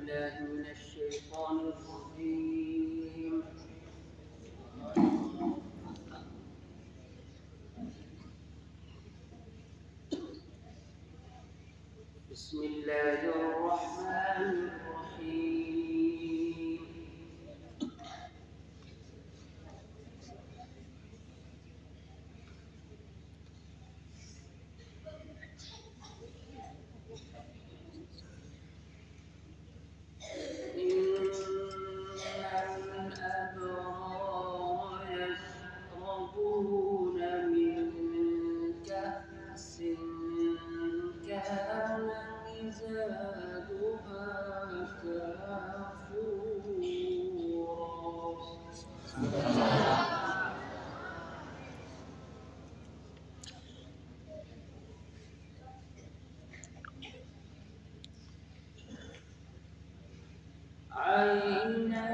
بالله من الشيطان الرجيم. بسم الله الرحمن الرحيم. إن الأبرار يشربون من كأس كان مزاجها كافورا. عينا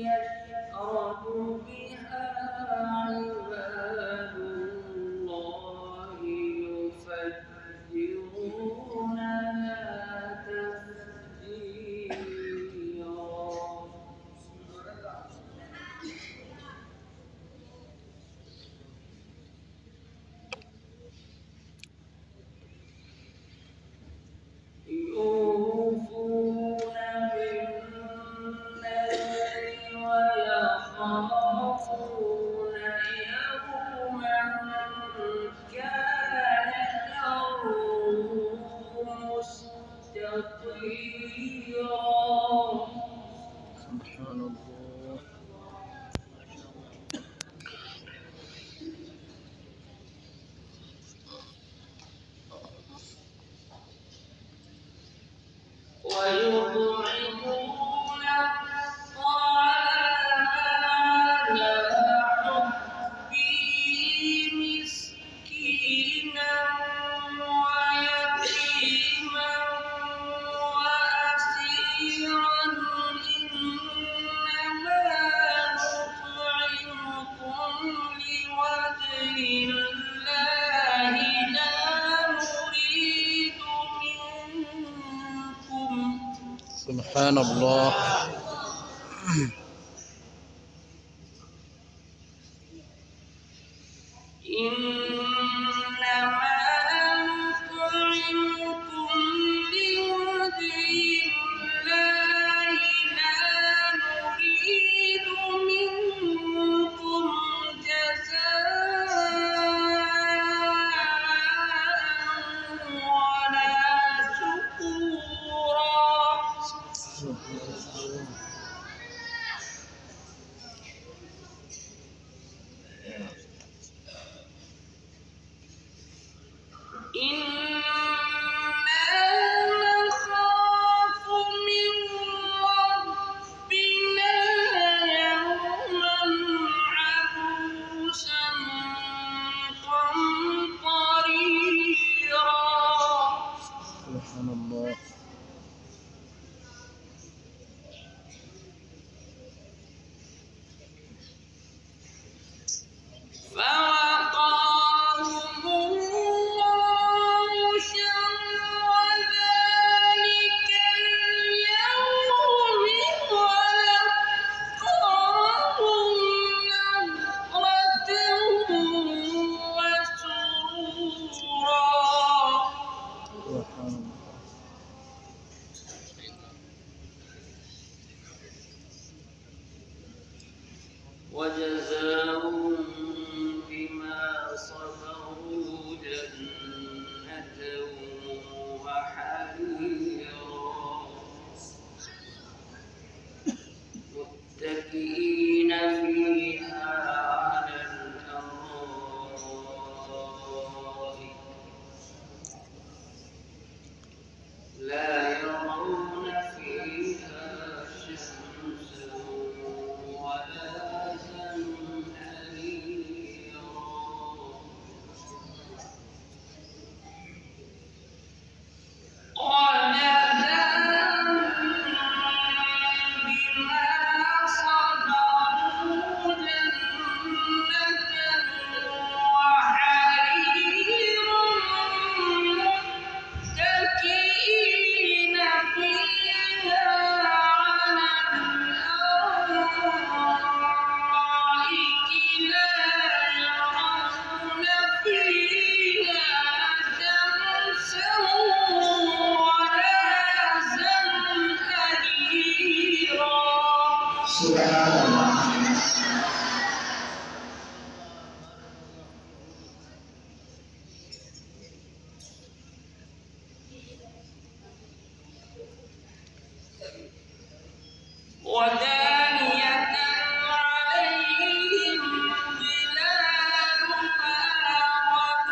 يشرب بها عباد الله يفجرونها تفجيرا. يوفون ويخافون يوما كان شره مستطيرا. سبحان الله. ويطعمون الطعام على حبه مسكينا ويتيما وأسيرا إنما نطعمكم لوجه الله لا نريد منكم. سبحان الله. إنما نطعمكم لوجه الله لا نريد منكم جزاء ولا شكورا. إنا نخاف من ربنا يوما عبوسا قمطريرا. سبحان الله. فوقاهم الله شر ذلك اليوم ولقاهم نضرة وسرورا. سبحان الله. وجزاهم بما صبروا جنة وحريرا متكئين فيها على الأرائك لا يرون فيها شمسا ولا زمهريرا. ودانية عليهم ظلالها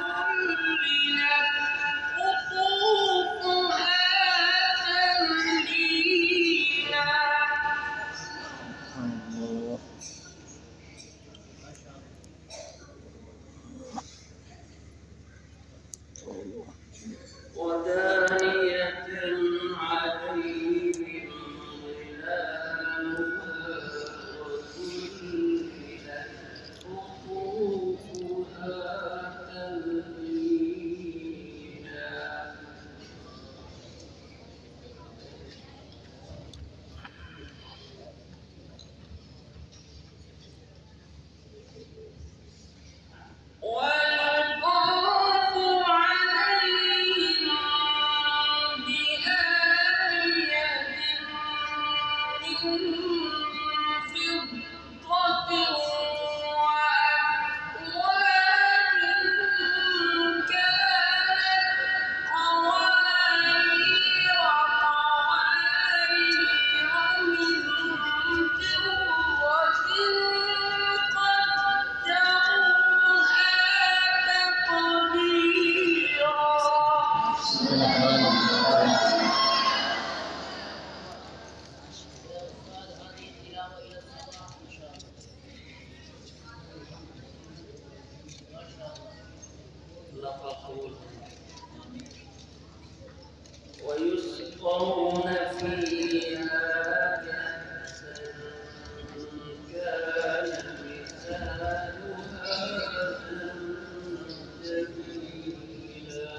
وذللت قطوفها تذليلا. الله. ودانية عليهم ظلالها وذللت قطوفها تذليلا. ويطاف عليهم بآنية من فضة وأكواب كانت قوارير من فضة قدروها تقديرا. سبحان الله. ويسقون فيها كأسا كان مزاجها زنجبيلا.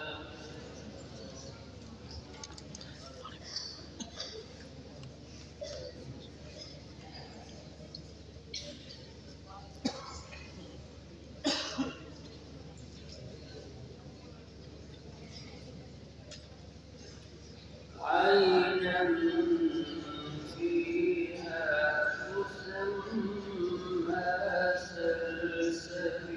عينا فيها تسمى سلسبيلا.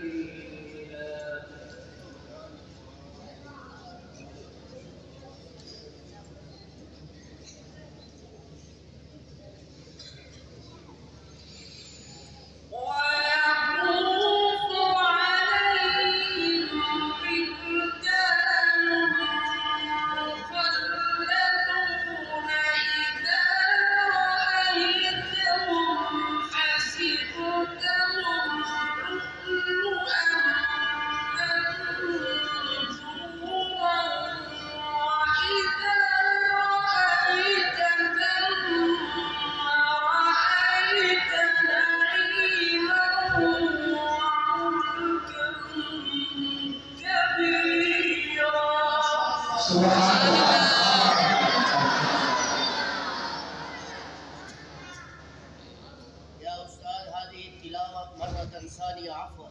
ويطوف عليهم ولدان مخلدون إذا رأيتهم حسبتهم لؤلؤا منثورا وإذا رأيت ثم رأيت نعيما وملكا كبيرا. يا أستاذ هذه التلاوة مرة ثانية عفوا.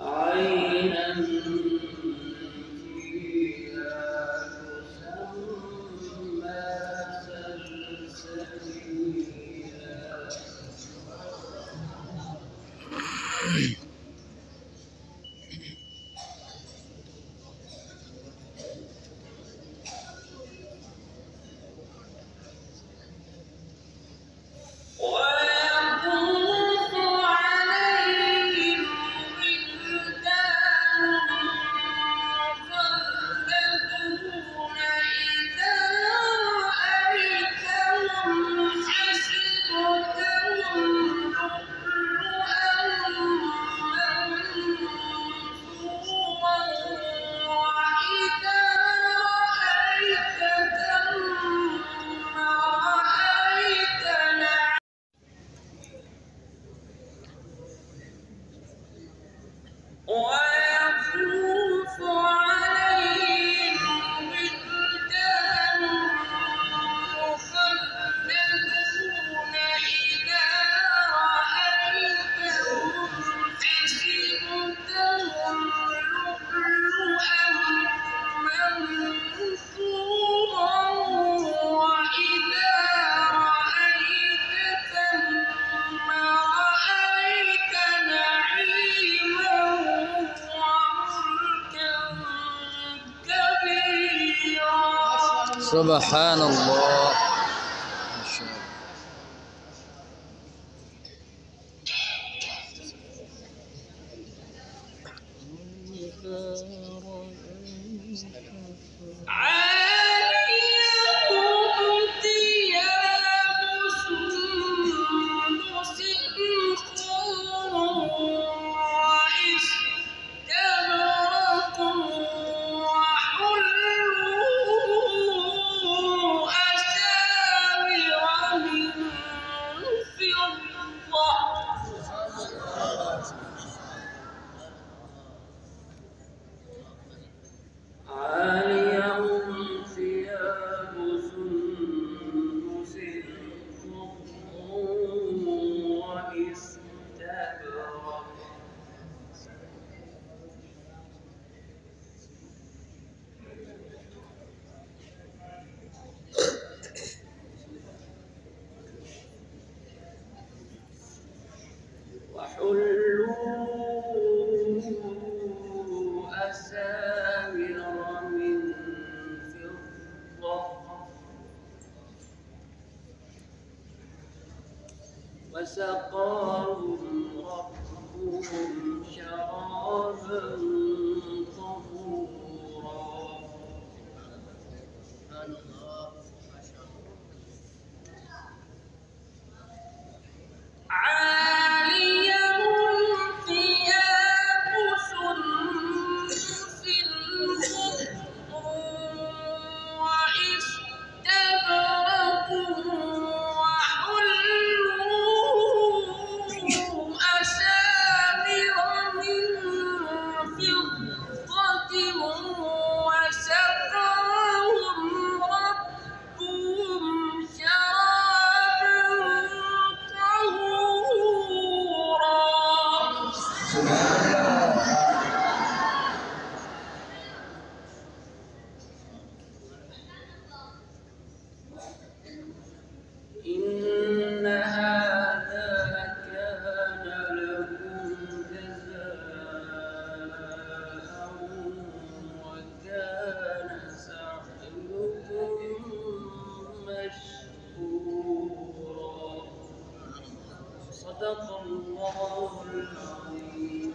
عينا فيها تسمى سلسبيلا. سبحان الله. ما شاء الله. وسقاهم ربهم شرابا طهورا. إن هذا كان لكم جزاء وكان سعيكم مشكورا. صدق الله العظيم.